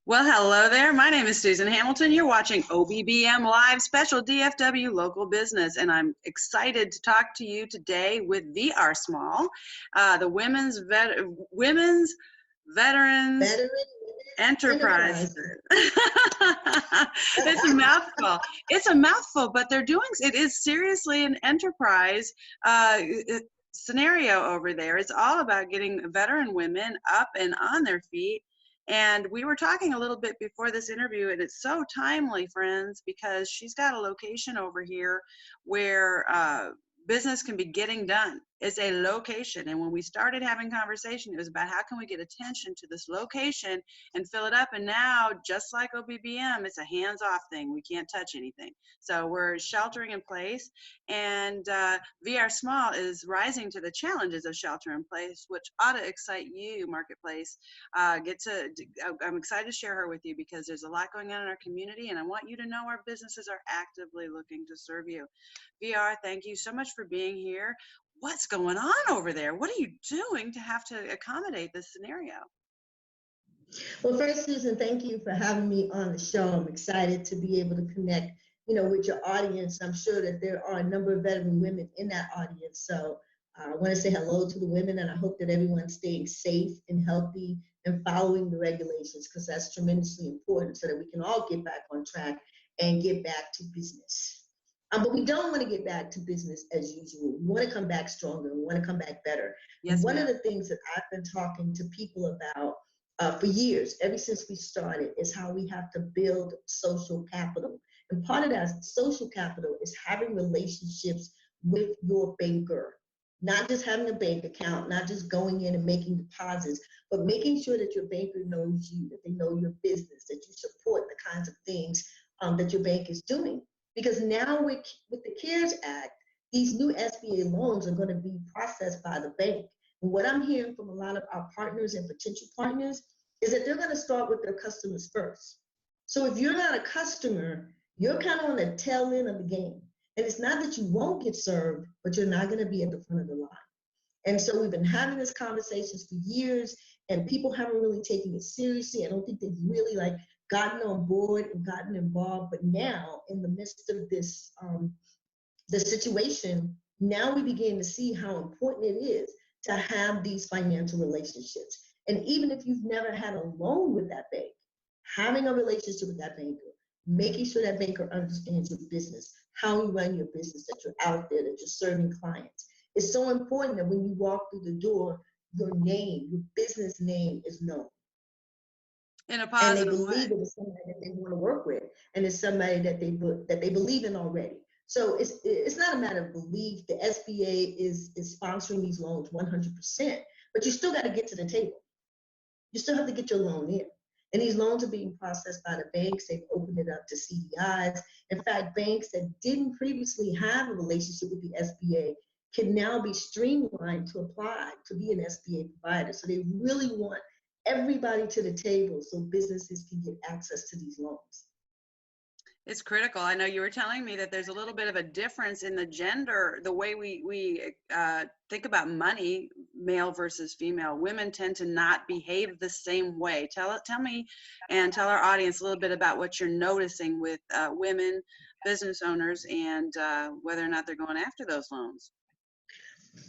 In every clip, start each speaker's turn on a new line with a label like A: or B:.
A: Well, hello there. My name is Susan Hamilton. You're watching OBBM Live Special DFW Local Business, and I'm excited to talk to you today with VR Small, the Women's Veterans
B: Veteran
A: Enterprise.
B: Enterprise.
A: It's a mouthful. It's a mouthful, but it is seriously an enterprise scenario over there. It's all about getting veteran women up and on their feet. And we were talking a little bit before this interview, and it's so timely, friends, because she's got a location over here where business can be getting done. It's a location. And when we started having conversation, it was about how can we get attention to this location and fill it up. And now, just like OBBM, it's a hands-off thing. We can't touch anything. So we're sheltering in place. And VR Small is rising to the challenges of shelter in place, which ought to excite you, Marketplace. I'm excited to share her with you because there's a lot going on in our community, and I want you to know our businesses are actively looking to serve you. VR, thank you so much for being here. What's going on over there? What are you doing to have to accommodate this scenario?
B: Well, first, Susan, thank you for having me on the show. I'm excited to be able to connect, with your audience. I'm sure that there are a number of veteran women in that audience. So I want to say hello to the women, and I hope that everyone's staying safe and healthy and following the regulations, because that's tremendously important so that we can all get back on track and get back to business. But we don't want to get back to business as usual. We want to come back stronger. We want to come back better.
A: Yes,
B: one of the things that I've been talking to people about for years, ever since we started, is how we have to build social capital. And part of that social capital is having relationships with your banker, not just having a bank account, not just going in and making deposits, but making sure that your banker knows you, that they know your business, that you support the kinds of things that your bank is doing. Because now with the CARES Act, these new SBA loans are going to be processed by the bank. And what I'm hearing from a lot of our partners and potential partners is that they're going to start with their customers first. So if you're not a customer, you're kind of on the tail end of the game. And it's not that you won't get served, but you're not going to be at the front of the line. And so we've been having these conversations for years, and people haven't really taken it seriously. I don't think they've really gotten on board and gotten involved. But now, in the midst of this the situation, now we begin to see how important it is to have these financial relationships. And even if you've never had a loan with that bank, having a relationship with that banker, making sure that banker understands your business, how you run your business, that you're out there, that you're serving clients. It's so important that when you walk through the door, your name, your business name is known.
A: In a positive
B: way. And they believe
A: way.
B: it is somebody that they want to work with, and it's somebody that they believe in already. So it's not a matter of belief. The SBA is sponsoring these loans 100%, but you still got to get to the table. You still have to get your loan in. And these loans are being processed by the banks. They've opened it up to CDIs. In fact, banks that didn't previously have a relationship with the SBA can now be streamlined to apply to be an SBA provider. So they really want everybody to the table so businesses can get access to these loans.
A: It's critical. I know you were telling me that there's a little bit of a difference in the gender, the way we think about money, male versus female. Women tend to not behave the same way. Tell me and tell our audience a little bit about what you're noticing with women business owners and whether or not they're going after those loans.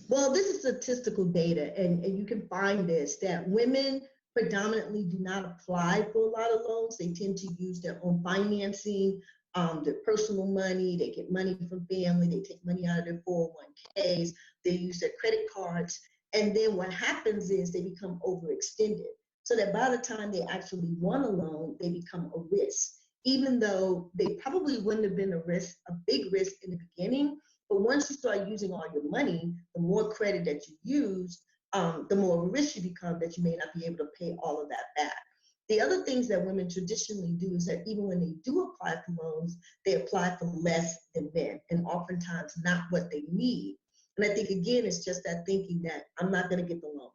B: Well, this is statistical data, and you can find this, that women predominantly do not apply for a lot of loans. They tend to use their own financing, their personal money. They get money from family. They take money out of their 401ks. They use their credit cards. And then what happens is they become overextended. So that by the time they actually want a loan, they become a risk, even though they probably wouldn't have been a big risk in the beginning. But once you start using all your money, the more credit that you use, the more of a risk you become that you may not be able to pay all of that back. The other things that women traditionally do is that even when they do apply for loans, they apply for less than men, and oftentimes not what they need. And I think, again, it's just that thinking that I'm not going to get the loan.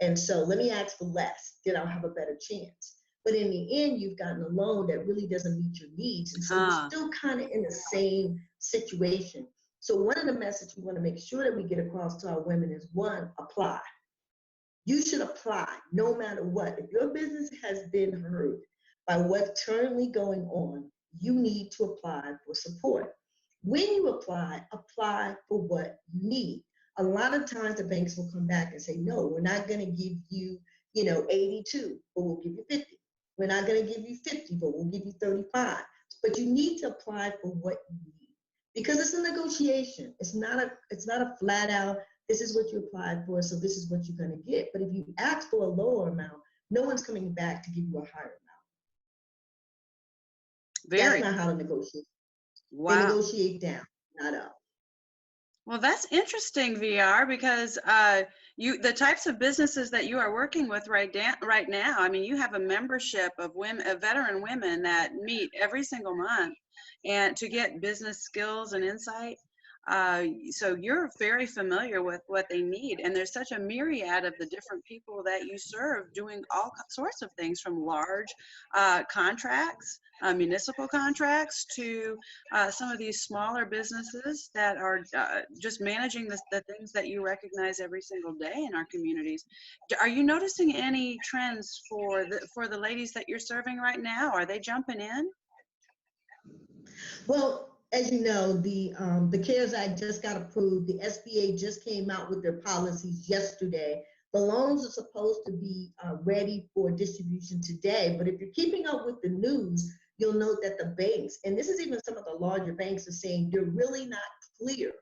B: And so let me ask for less, then I'll have a better chance. But in the end, you've gotten a loan that really doesn't meet your needs. And so you're still kind of in the same situation. So one of the messages we want to make sure that we get across to our women is, one, apply. You should apply no matter what. If your business has been hurt by what's currently going on, you need to apply for support. When you apply for what you need. A lot of times the banks will come back and say, no, we're not going to give you, 82, but we'll give you 50. We're not going to give you 50, but we'll give you 35. But you need to apply for what you need because it's a negotiation. It's not a flat out, this is what you applied for, so this is what you're going to get. But if you ask for a lower amount, no one's coming back to give you a higher amount.
A: Very.
B: That's not how to negotiate.
A: Wow.
B: They negotiate down, not up.
A: Well, that's interesting, VR, because the types of businesses that you are working with right now, I mean, you have a membership of veteran women that meet every single month and to get business skills and insight. So you're very familiar with what they need, and there's such a myriad of the different people that you serve doing all sorts of things, from large contracts, municipal contracts, to some of these smaller businesses that are just managing the things that you recognize every single day in our communities. Are you noticing any trends for the ladies that you're serving right now? Are they jumping in?
B: Well, as you know, the CARES Act just got approved. The SBA just came out with their policies yesterday. The loans are supposed to be ready for distribution today. But if you're keeping up with the news, you'll note that the banks, and this is even some of the larger banks, are saying you're really not clear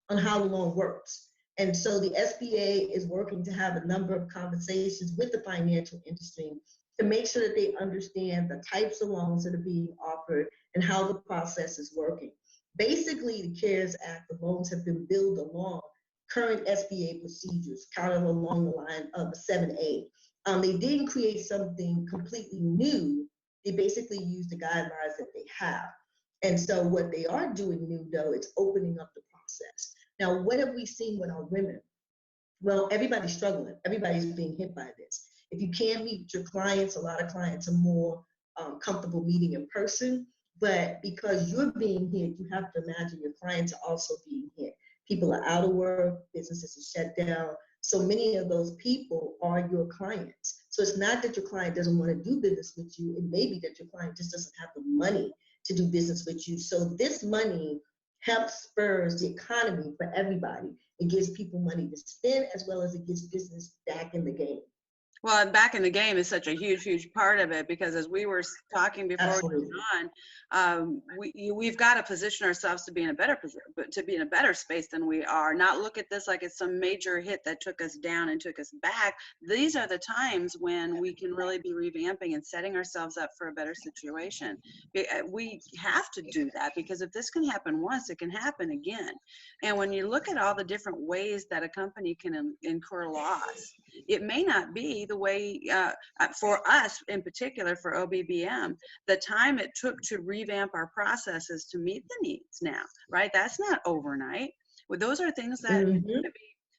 B: on how the loan works. And so the SBA is working to have a number of conversations with the financial industry to make sure that they understand the types of loans that are being offered and how the process is working. Basically, the CARES Act, the loans have been billed along current SBA procedures, kind of along the line of the 7A. They didn't create something completely new. They basically use the guidelines that they have. And so what they are doing new, though, is opening up the process. Now, what have we seen with our women? Well, everybody's struggling. Everybody's being hit by this. If you can't meet your clients, a lot of clients are more comfortable meeting in person. But because you're being hit, you have to imagine your clients are also being hit. People are out of work, businesses are shut down. So many of those people are your clients. So it's not that your client doesn't want to do business with you. It may be that your client just doesn't have the money to do business with you. So this money helps spurs the economy for everybody. It gives people money to spend as well as it gets business back in the game.
A: Well, back in the game is such a huge part of it, because as we were talking before we went on, we've got to position ourselves to be in a better space than we are. Not look at this like it's some major hit that took us down and took us back. These are the times when we can really be revamping and setting ourselves up for a better situation. We have to do that, because if this can happen once, it can happen again. And when you look at all the different ways that a company can incur loss, it may not be the way for us in particular, for OBBM, the time it took to revamp our processes to meet the needs now, right? That's not overnight. Well, those are things that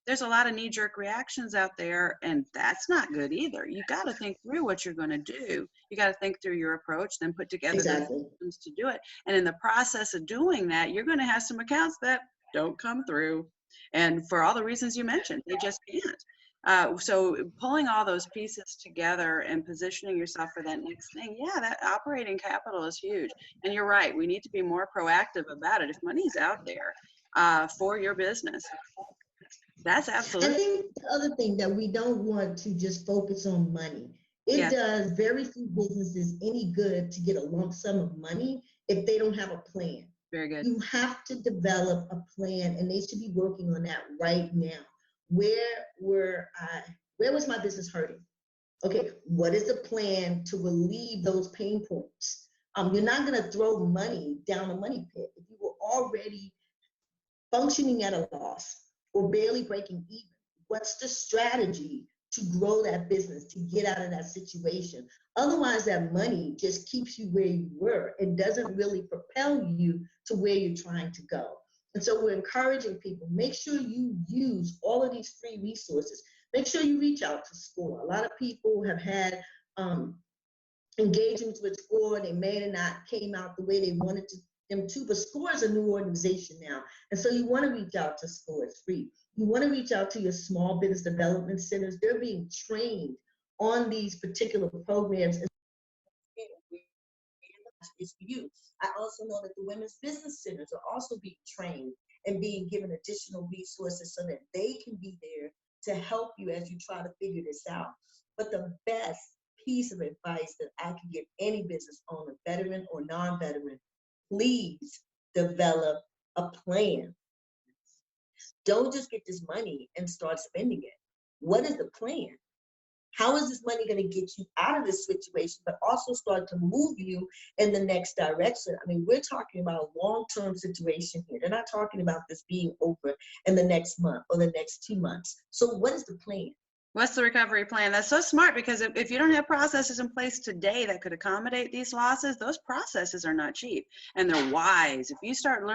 A: there's a lot of knee-jerk reactions out there, and that's not good either. You got to think through what you're going to do. You got to think through your approach, then put together the systems to do it. And in the process of doing that, you're going to have some accounts that don't come through. And for all the reasons you mentioned, they just can't. So pulling all those pieces together and positioning yourself for that next thing, yeah, that operating capital is huge. And you're right, we need to be more proactive about it. If money's out there for your business, that's absolutely.
B: I think the other thing that we don't want to just focus on money. It does very few businesses any good to get a lump sum of money if they don't have a plan.
A: Very good.
B: You have to develop a plan, and they should be working on that right now. Where was my business hurting? Okay, what is the plan to relieve those pain points? You're not going to throw money down a money pit. If you were already functioning at a loss or barely breaking even, what's the strategy to grow that business, to get out of that situation? Otherwise, that money just keeps you where you were and doesn't really propel you to where you're trying to go. And so we're encouraging people, make sure you use all of these free resources. Make sure you reach out to SCORE. A lot of people have had engagements with SCORE. They may have not came out the way they wanted them to, but SCORE is a new organization now. And so you want to reach out to SCORE. It's free. You want to reach out to your small business development centers. They're being trained on these particular programs. is for you. I also know that the women's business centers are also being trained and being given additional resources so that they can be there to help you as you try to figure this out. But the best piece of advice that I can give any business owner, veteran or non-veteran, please develop a plan. Don't just get this money and start spending it. What is the plan? How is this money going to get you out of this situation, but also start to move you in the next direction? I mean, we're talking about a long-term situation here. They're not talking about this being over in the next month or the next 2 months. So what is the plan?
A: What's the recovery plan? That's so smart, because if you don't have processes in place today that could accommodate these losses, those processes are not cheap and they're wise. If you start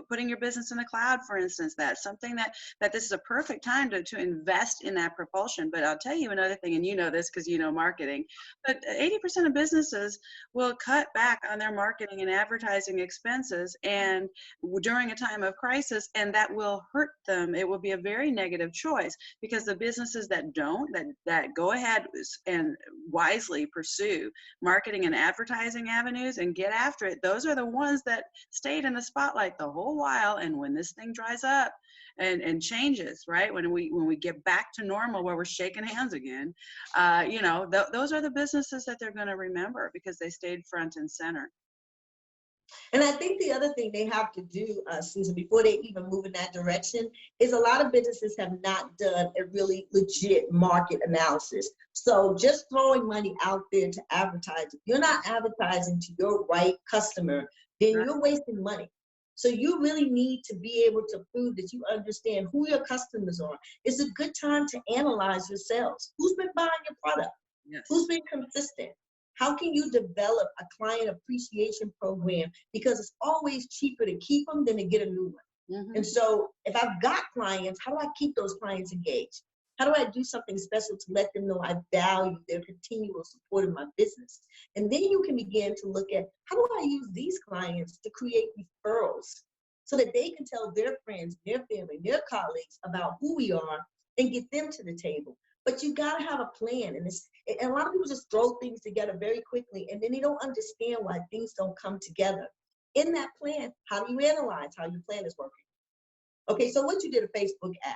A: putting your business in the cloud, for instance, that's something that this is a perfect time to invest in that propulsion. But I'll tell you another thing, and you know this because you know marketing, but 80% of businesses will cut back on their marketing and advertising expenses and during a time of crisis, and that will hurt them. It will be a very negative choice, because the businesses that go ahead and wisely pursue marketing and advertising avenues and get after it, those are the ones that stayed in the spotlight the whole while. And when this thing dries up and changes, right, when we get back to normal where we're shaking hands again, those are the businesses that they're going to remember because they stayed front and center.
B: And I think the other thing they have to do, Susan, before they even move in that direction, is a lot of businesses have not done a really legit market analysis. So just throwing money out there to advertise, if you're not advertising to your right customer, then you're wasting money. So you really need to be able to prove that you understand who your customers are. It's a good time to analyze yourselves. Who's been buying your product?
A: Yes.
B: Who's been consistent? How can you develop a client appreciation program? Because it's always cheaper to keep them than to get a new one. Mm-hmm. And so if I've got clients, how do I keep those clients engaged? How do I do something special to let them know I value their continual support of my business? And then you can begin to look at, how do I use these clients to create referrals so that they can tell their friends, their family, their colleagues about who we are and get them to the table. But you got to have a plan. And a lot of people just throw things together very quickly, and then they don't understand why things don't come together. In that plan, how do you analyze how your plan is working? Okay, so what you did a Facebook ad.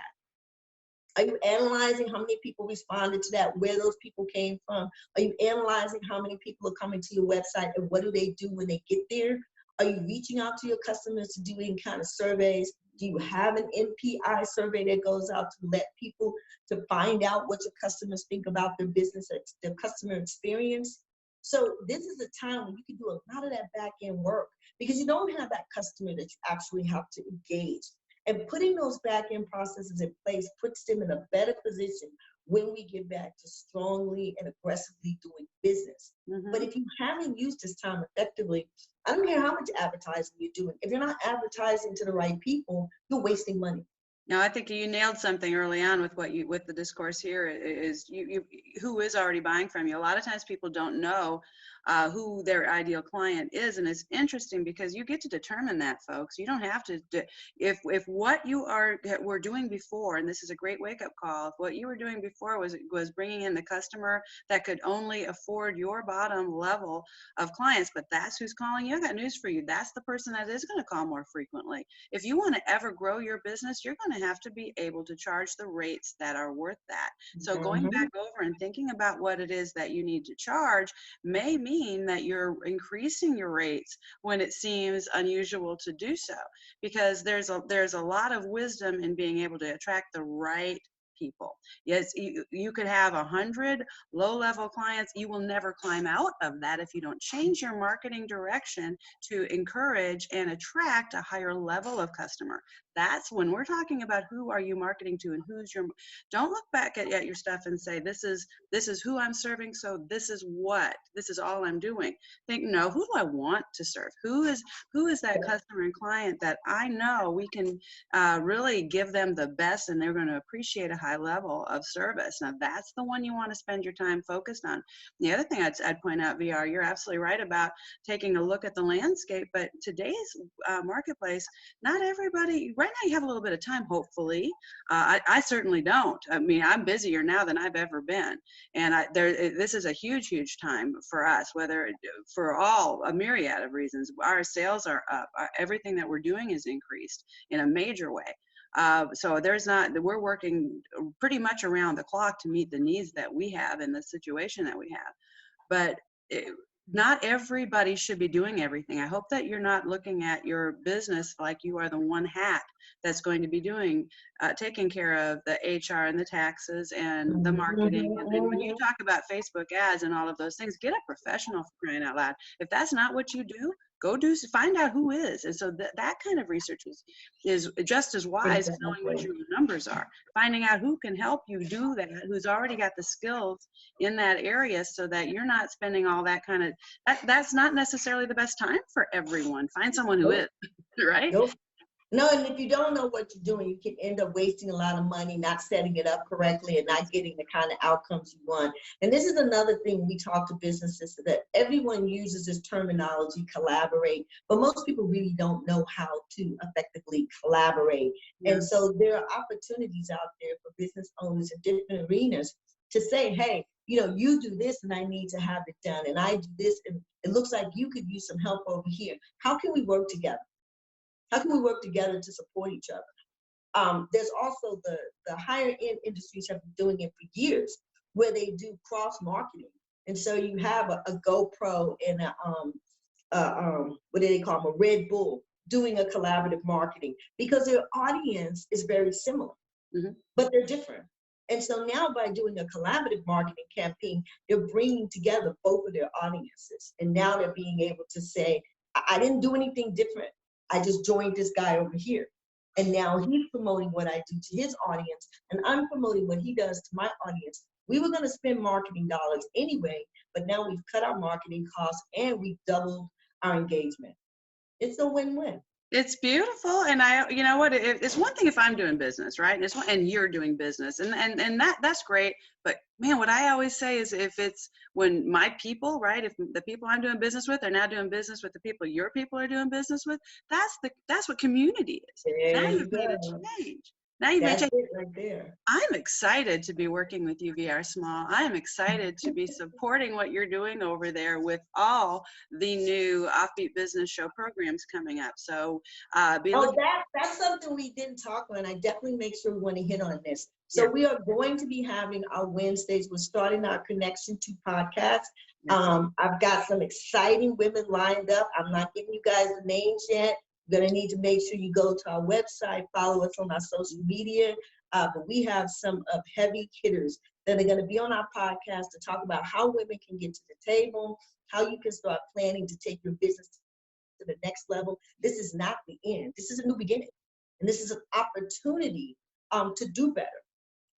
B: Are you analyzing how many people responded to that, where those people came from? Are you analyzing how many people are coming to your website and what do they do when they get there? Are you reaching out to your customers to do any kind of surveys? Do you have an NPI survey that goes out to let people to find out what your customers think about their business, their customer experience? So this is a time when you can do a lot of that back end work because you don't have that customer that you actually have to engage. And putting those back end processes in place puts them in a better position when we get back to strongly and aggressively doing business. Mm-hmm. But if you haven't used this time effectively, I don't care how much advertising you're doing. If you're not advertising to the right people, you're wasting money.
A: No, I think you nailed something early on with the discourse here is who is already buying from you. A lot of times people don't know who their ideal client is, and it's interesting because you get to determine that, folks. You don't have to. If what you were doing before, and this is a great wake-up call, if what you were doing before was bringing in the customer that could only afford your bottom level of clients, but that's who's calling you, I got news for you. That's the person that is going to call more frequently. If you want to ever grow your business, you're going to have to be able to charge the rates that are worth that. So going back over and thinking about what it is that you need to charge may mean that you're increasing your rates when it seems unusual to do so, because there's a lot of wisdom in being able to attract the right people. Yes, you could have 100 low-level clients. You will never climb out of that if you don't change your marketing direction to encourage and attract a higher level of customer. That's when we're talking about who are you marketing to and who's your. Don't look back at your stuff and say this is who I'm serving, so this is all I'm doing. Think, no, who do I want to serve? Who is that customer and client that I know we can really give them the best and they're going to appreciate a high level of service. Now, that's the one you want to spend your time focused on. The other thing I'd point out, VR, you're absolutely right about taking a look at the landscape, but today's marketplace, not everybody, right now you have a little bit of time, hopefully. I certainly don't. I mean, I'm busier now than I've ever been. And this is a huge, huge time for us, whether for all a myriad of reasons. Our sales are up. Everything that we're doing is increased in a major way. So we're working pretty much around the clock to meet the needs that we have in the situation that we have. But not everybody should be doing everything. I hope that you're not looking at your business like you are the one hat that's going to be taking care of the HR and the taxes and the marketing. And when you talk about Facebook ads and all of those things, get a professional, for crying out loud. If that's not what you do, find out who is. And so that kind of research is just as wise as knowing what your numbers are. Finding out who can help you do that, who's already got the skills in that area, so that you're not spending all that kind of, that's not necessarily the best time for everyone. Find someone who is, right?
B: No, and if you don't know what you're doing, you can end up wasting a lot of money, not setting it up correctly, and not getting the kind of outcomes you want. And this is another thing we talk to businesses, that everyone uses this terminology, collaborate, but most people really don't know how to effectively collaborate. Yeah. And so there are opportunities out there for business owners in different arenas to say, hey, you do this and I need to have it done, and I do this and it looks like you could use some help over here. How can we work together? How can we work together to support each other? There's also the higher end industries have been doing it for years, where they do cross marketing. And so you have a GoPro and what do they call them, a Red Bull, doing a collaborative marketing, because their audience is very similar, but they're different. And so now by doing a collaborative marketing campaign, they're bringing together both of their audiences. And now they're being able to say, I didn't do anything different. I just joined this guy over here. And now he's promoting what I do to his audience, and I'm promoting what he does to my audience. We were going to spend marketing dollars anyway, but now we've cut our marketing costs and we've doubled our engagement. It's a win-win.
A: It's beautiful. And you know what, it's one thing if I'm doing business, right? And you're doing business, and that's great. But man, what I always say is, if it's when my people, right, if the people I'm doing business with are now doing business with the people your people are doing business with, that's what community is. Now you've made a change. Now you've made a change.
B: Right there.
A: I'm excited to be working with you, VR Small. I am excited to be supporting what you're doing over there with all the new Offbeat Business Show programs coming up. So
B: that's something we didn't talk on. I definitely make sure we want to hit on this. So we are going to be having our Wednesdays. We're starting our Connection to podcast. I've got some exciting women lined up. I'm not giving you guys the names yet. You're going to need to make sure you go to our website, follow us on our social media. But we have some of heavy hitters that are going to be on our podcast to talk about how women can get to the table, how you can start planning to take your business to the next level. This is not the end. This is a new beginning. And this is an opportunity to do better,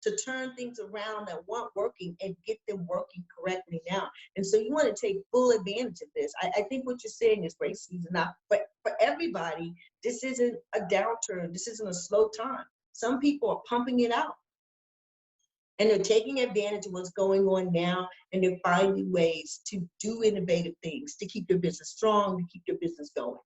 B: to turn things around that weren't working and get them working correctly now. And so you want to take full advantage of this. I think what you're saying is great, Susan. Now, for everybody, this isn't a downturn. This isn't a slow time. Some people are pumping it out, and they're taking advantage of what's going on now, and they're finding ways to do innovative things to keep their business strong, to keep their business going.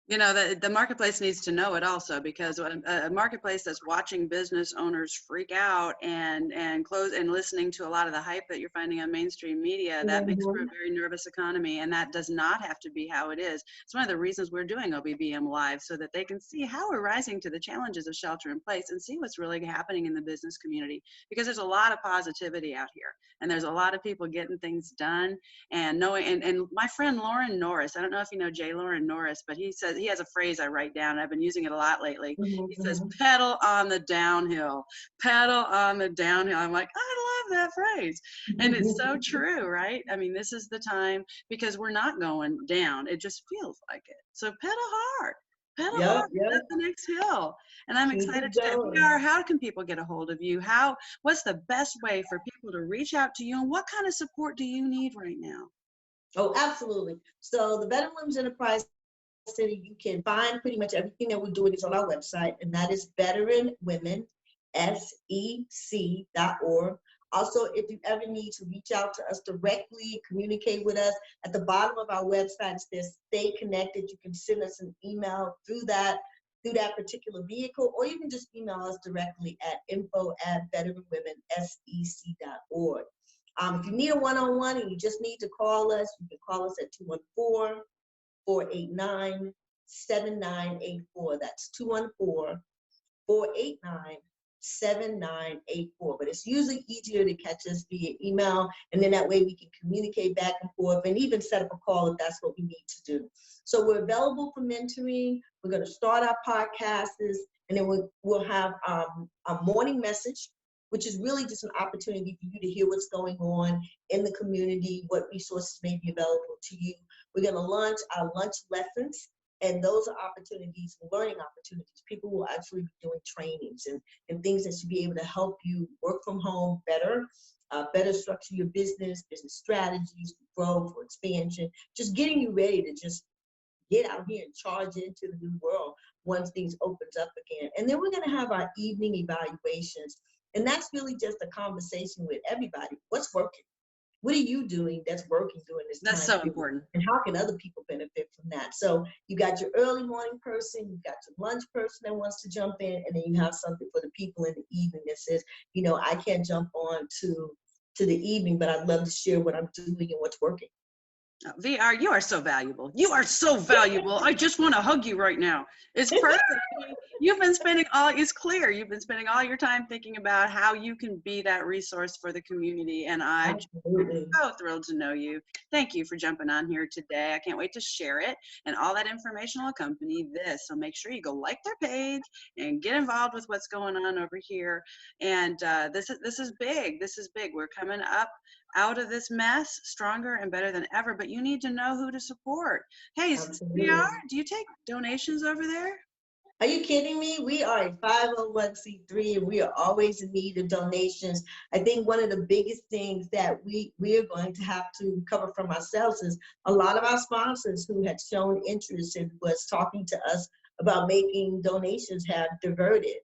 A: You know, the marketplace needs to know it also, because a marketplace that's watching business owners freak out and close and listening to a lot of the hype that you're finding on mainstream media, that makes for a very nervous economy, and that does not have to be how it is. It's one of the reasons we're doing OBBM Live, so that they can see how we're rising to the challenges of shelter in place and see what's really happening in the business community, because there's a lot of positivity out here, and there's a lot of people getting things done and knowing. And my friend Lauren Norris, I don't know if you know J. Lauren Norris, but he says, he has a phrase I write down. I've been using it a lot lately. He says, pedal on the downhill, pedal on the downhill. I'm like, I love that phrase. And it's so true, right? I mean, this is the time, because we're not going down. It just feels like it. So pedal hard. Pedal hard. That's the next hill. And I'm excited to VR. How can people get a hold of you? What's the best way for people to reach out to you? And what kind of support do you need right now?
B: Oh, absolutely. So the Veteran Women's Enterprise City, you can find pretty much everything that we're doing is on our website, and that is veteranwomen, sec.org. Also, if you ever need to reach out to us directly, communicate with us, at the bottom of our website, it says Stay Connected. You can send us an email through that particular vehicle, or you can just email us directly at info@veteranwomensec.org. If you need a one-on-one and you just need to call us, you can call us at 214-489-7984. That's 214-489-7984. But it's usually easier to catch us via email, and then that way we can communicate back and forth and even set up a call if that's what we need to do. So we're available for mentoring. We're going to start our podcasts, and then we'll have a morning message, which is really just an opportunity for you to hear what's going on in the community, what resources may be available to you. We're going to launch our lunch lessons, and those are opportunities, learning opportunities. People will actually be doing trainings and things that should be able to help you work from home better, better structure your business strategies for growth, for expansion, just getting you ready to just get out here and charge into the new world once things opens up again. And then we're going to have our evening evaluations. And that's really just a conversation with everybody. What's working? What are you doing that's working during this time?
A: That's so important.
B: And how can other people benefit from that? So you got your early morning person, you got your lunch person that wants to jump in, and then you have something for the people in the evening that says, you know, I can't jump on to the evening, but I'd love to share what I'm doing and what's working.
A: VR, you are so valuable. You are so valuable. I just want to hug you right now. It's perfect. You've been spending it's clear. You've been spending all your time thinking about how you can be that resource for the community. And I'm so thrilled to know you. Thank you for jumping on here today. I can't wait to share it, and all that information will accompany this. So make sure you go like their page and get involved with what's going on over here. And this is big. This is big. We're coming up out of this mess stronger and better than ever, but you need to know who to support. Hey, VR, do you take donations over there?
B: Are you kidding me? We are a 501c3 and we are always in need of donations. I think one of the biggest things that we are going to have to recover from ourselves is a lot of our sponsors who had shown interest and was talking to us about making donations have diverted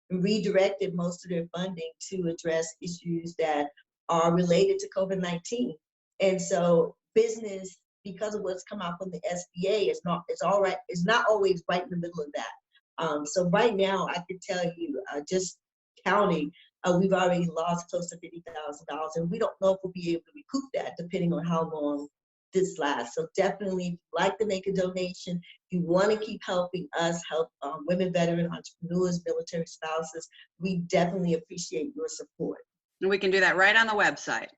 B: and redirected most of their funding to address issues that are related to COVID-19. And so business, because of what's come out from the SBA, it's not always right in the middle of that. So right now, I can tell you, just counting, we've already lost close to $50,000, and we don't know if we'll be able to recoup that depending on how long this lasts. So definitely, if you'd like to make a donation, if you want to keep helping us help women, veteran entrepreneurs, military spouses, we definitely appreciate your support.
A: And we can do that right on the website.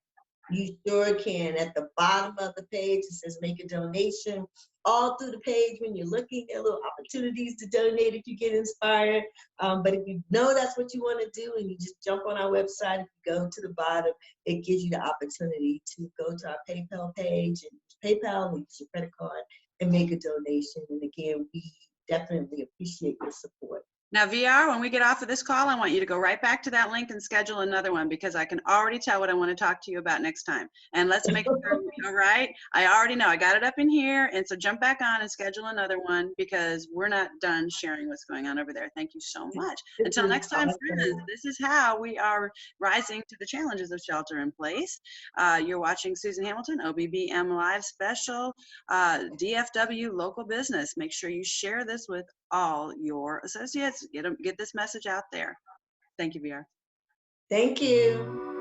B: You sure can. At the bottom of the page, it says make a donation. All through the page, when you're looking, there are little opportunities to donate if you get inspired. But if you know that's what you want to do and you just jump on our website, if you go to the bottom, it gives you the opportunity to go to our PayPal page and use PayPal, and use your credit card and make a donation. And again, we definitely appreciate your support.
A: Now, VR, when we get off of this call, I want you to go right back to that link and schedule another one, because I can already tell what I want to talk to you about next time. And let's make sure, all right? I already know. I got it up in here. And so jump back on and schedule another one, because we're not done sharing what's going on over there. Thank you so much. Until next time, friends, this is how we are rising to the challenges of shelter in place. You're watching Susan Hamilton, OBBM Live Special, DFW Local Business. Make sure you share this with all your associates. Get this message out there. Thank you, VR.
B: Thank you.